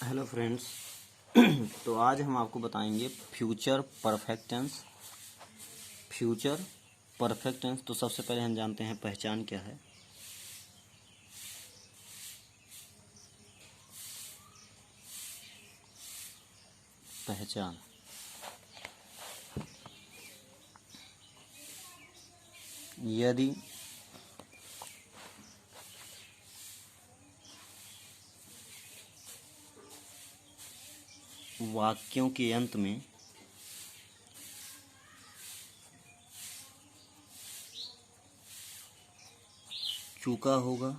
Hello friends. तो आज हम आपको बताएंगे future perfect tense. Future perfect tense. तो सबसे पहले हम जानते हैं पहचान क्या है। पहचान यदि वाक्यों के अंत में चूका होगा,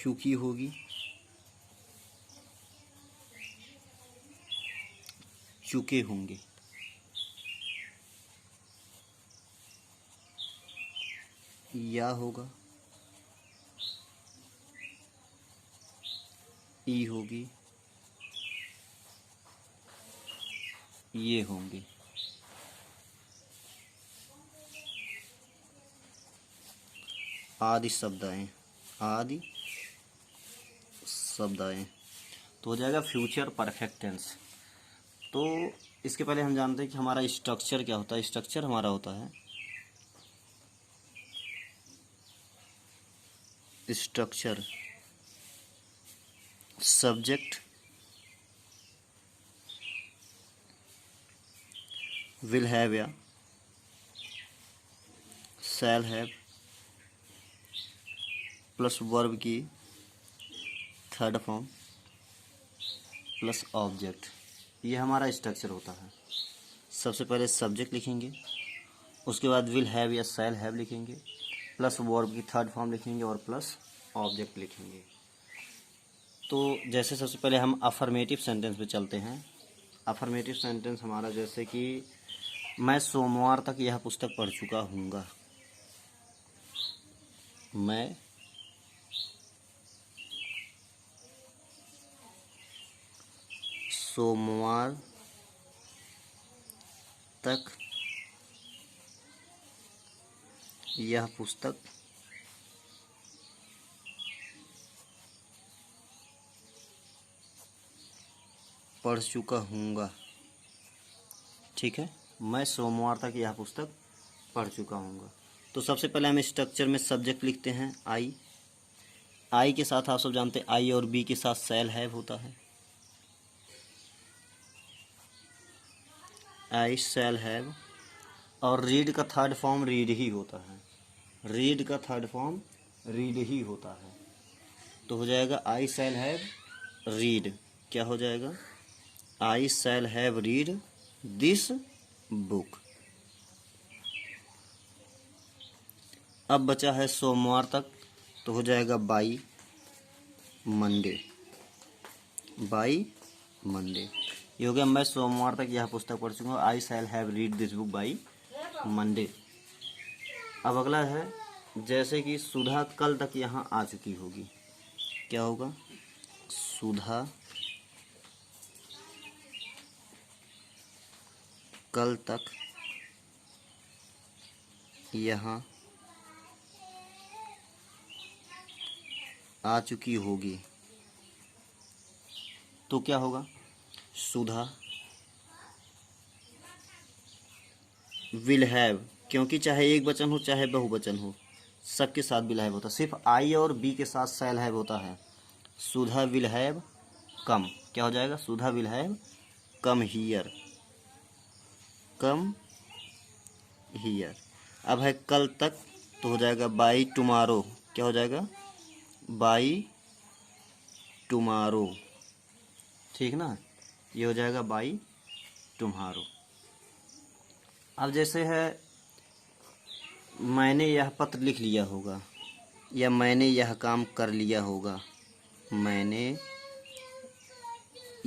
चूकी होगी, चूके होंगे, या होगा, ई होगी, ये होंगे। आदि शब्दाएं, आदि शब्दाएं। तो हो जाएगा फ्यूचर परफेक्ट टेंस। तो इसके पहले हम जानते हैं कि हमारा स्ट्रक्चर क्या होता है। स्ट्रक्चर हमारा होता है स्ट्रक्चर सब्जेक्ट विल हैव या शैल हैव प्लस वर्ब की थर्ड फॉर्म प्लस ऑब्जेक्ट। ये हमारा स्ट्रक्चर होता है। सबसे पहले सब्जेक्ट लिखेंगे, उसके बाद विल हैव या शैल हैव लिखेंगे, प्लस वर्ब की थर्ड फॉर्म लिखेंगे और प्लस ऑब्जेक्ट लिखेंगे। तो जैसे सबसे पहले हम अफर्मेटिव सेंटेंस पे चलते हैं। अफर्मेटिव सेंटेंस हमारा जैसे कि मैं सोमवार तक यह पुस्तक पढ़ चुका हूँगा। मैं सोमवार तक यह पुस्तक पढ़ चुका हूँगा। ठीक है, मैं सोमवार तक यह पुस्तक पढ़ चुका हूँगा। तो सबसे पहले हम स्ट्रक्चर में सब्जेक्ट लिखते हैं आई। आई के साथ आप सब जानते हैं आई और बी के साथ शैल हैव होता है। आई शैल हैव। और रीड का थर्ड फॉर्म रीड ही होता है। रीड का थर्ड फॉर्म रीड ही होता है। तो हो जाएगा आई शैल हैव रीड। क्या हो जाएगा? I shall have read this book. अब बचा है सोमवार तक, तो हो जाएगा बाई मंडे। बाई मंडे ये हो गया मैं सोमवार तक यह पुस्तक पढ़ चुका हूँ। I shall have read this book by Monday. अब अगला है जैसे कि सुधा कल तक यहाँ आ चुकी होगी। क्या होगा? सुधा कल तक यहाँ आ चुकी होगी। तो क्या होगा? सुधा विल हैव, क्योंकि चाहे एक वचन हो चाहे बहुवचन हो सबके साथ विल हैव होता है। सिर्फ आई और बी के साथ शैल हैव होता है। Sudha will have come. क्या हो जाएगा? Sudha will have come here. Come here. अब है कल तक, तो हो जाएगा बाई टुमारो। क्या हो जाएगा? By tomorrow. ठीक ना, ये हो जाएगा बाई टुमारो। अब जैसे है मैंने यह पत्र लिख लिया होगा या मैंने यह काम कर लिया होगा। मैंने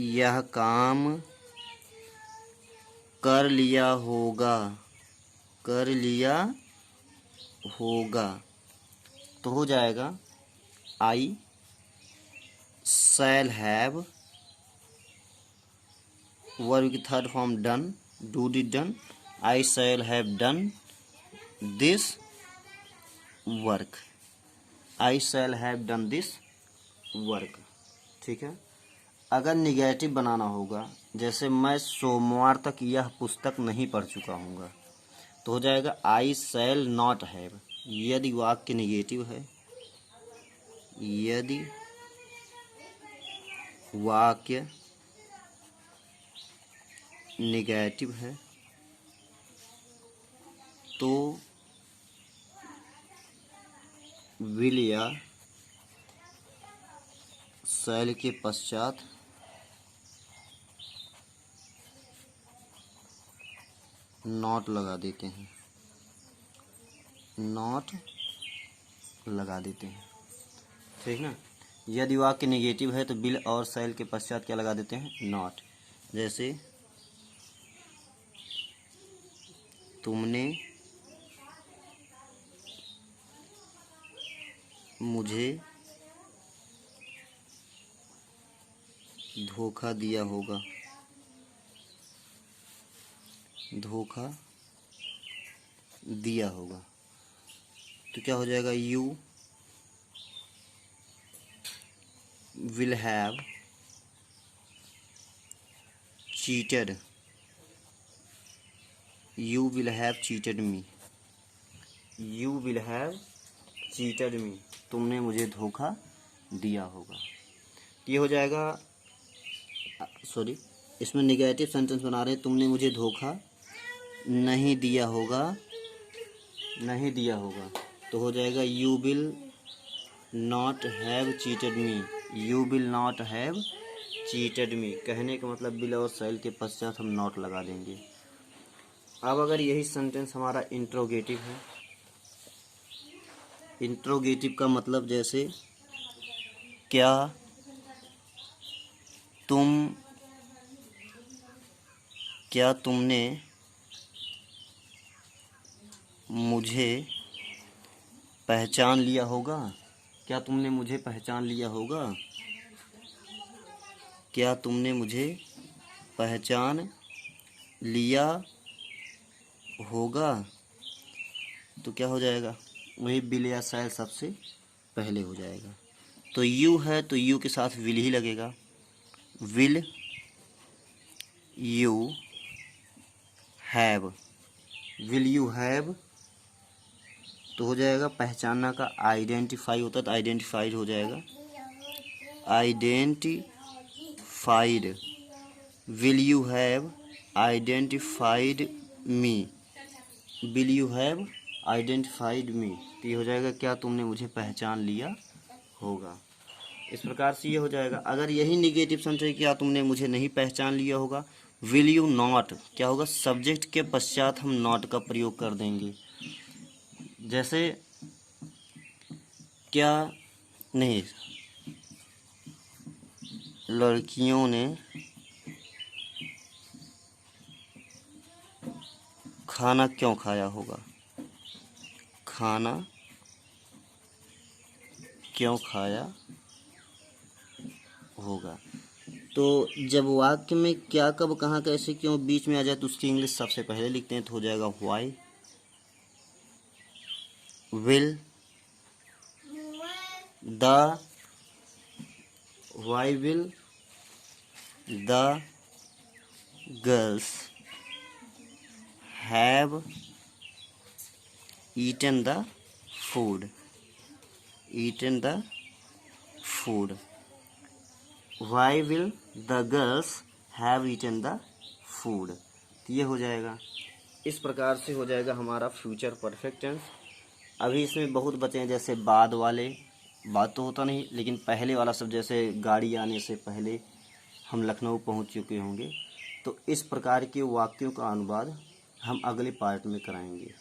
यह काम कर लिया होगा। कर लिया होगा। तो हो जाएगा आई शैल हैव वर्ब की third form done, do did done. I shall have done this work. I shall have done this work. ठीक है। अगर निगेटिव बनाना होगा, जैसे मैं सोमवार तक यह पुस्तक नहीं पढ़ चुका हूँगा, तो हो जाएगा आई शैल नॉट हैव। यदि वाक्य निगेटिव है, यदि वाक्य निगेटिव है तो विल या शैल के पश्चात नॉट लगा देते हैं, नॉट लगा देते हैं। ठीक ना। यदि वाक्य नेगेटिव है तो विल और शैल के पश्चात क्या लगा देते हैं, नॉट। जैसे तुमने मुझे धोखा दिया होगा, धोखा दिया होगा, तो क्या हो जाएगा, you will have cheated, you will have cheated me, you will have cheated मी, तुमने मुझे धोखा दिया होगा। ये हो जाएगा, सॉरी, इसमें निगेटिव सेंटेंस बना रहे हैं, तुमने मुझे धोखा नहीं दिया होगा, नहीं दिया होगा, तो हो जाएगा you will not have cheated me, you will not have cheated मी। कहने का मतलब विल और शैल के पश्चात हम नॉट लगा देंगे। अब अगर यही सेंटेंस हमारा इंट्रोगेटिव है, इंट्रोगेटिव का मतलब जैसे क्या तुमने मुझे पहचान लिया होगा, क्या तुमने मुझे पहचान लिया होगा, क्या तुमने मुझे पहचान लिया होगा, तो क्या हो जाएगा, वही विल या शैल सबसे पहले हो जाएगा। तो यू है तो यू के साथ विल ही लगेगा, will you have, will you have, तो हो जाएगा पहचानना का आइडेंटिफाई होता है तो आइडेंटिफाइड हो जाएगा, identified, will you have identified me, will you have identified me, तो ये हो जाएगा क्या तुमने मुझे पहचान लिया होगा। इस प्रकार से ये हो जाएगा। अगर यही निगेटिव सेंटेंस क्या तुमने मुझे नहीं पहचान लिया होगा, विल यू नॉट क्या होगा, सब्जेक्ट के पश्चात हम नॉट का प्रयोग कर देंगे। जैसे क्या नहीं, लड़कियों ने खाना क्यों खाया होगा, खाना क्यों खाया होगा। तो जब वाक्य में क्या कब कहाँ कैसे क्यों बीच में आ जाए तो उसकी इंग्लिश सबसे पहले लिखते हैं, तो हो जाएगा why will the, why will the girls have eaten the food, eaten the food, why will the girls have eaten the food, तो ये हो जाएगा। इस प्रकार से हो जाएगा हमारा फ्यूचर परफेक्ट टेंस। अभी इसमें बहुत बचे हैं, जैसे बाद वाले, बाद तो होता नहीं लेकिन पहले वाला सब, जैसे गाड़ी आने से पहले हम लखनऊ पहुंच चुके होंगे, तो इस प्रकार के वाक्यों का अनुवाद हम अगले पार्ट में कराएंगे।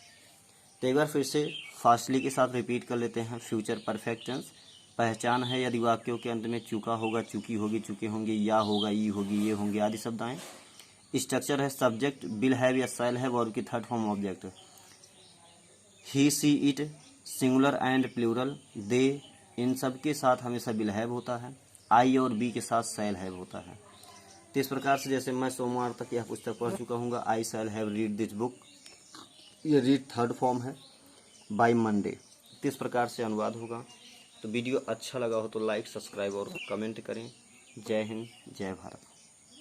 तो एक बार फिर से फास्टली के साथ रिपीट कर लेते हैं। फ्यूचर परफेक्ट टेंस पहचान है यदि वाक्यों के अंत में चुका होगा, चुकी होगी, चुके होंगे, या होगा, ई होगी, ये होंगे आदि शब्द आए। स्ट्रक्चर है सब्जेक्ट विल हैव या शैल हैव और की third form object he she it, singular and plural, they, इन सब के साथ हमेशा विल हैव होता है। आई और बी के साथ शैल हैव होता है। तो इस प्रकार से जैसे मैं सोमवार तक यह पुस्तक पढ़ चुका हूँ, I shall have read this book, ये रीड थर्ड फॉर्म है, बाय मंडे। तो इस प्रकार से अनुवाद होगा। तो वीडियो अच्छा लगा हो तो लाइक, सब्सक्राइब और कमेंट करें। जय हिंद, जय भारत।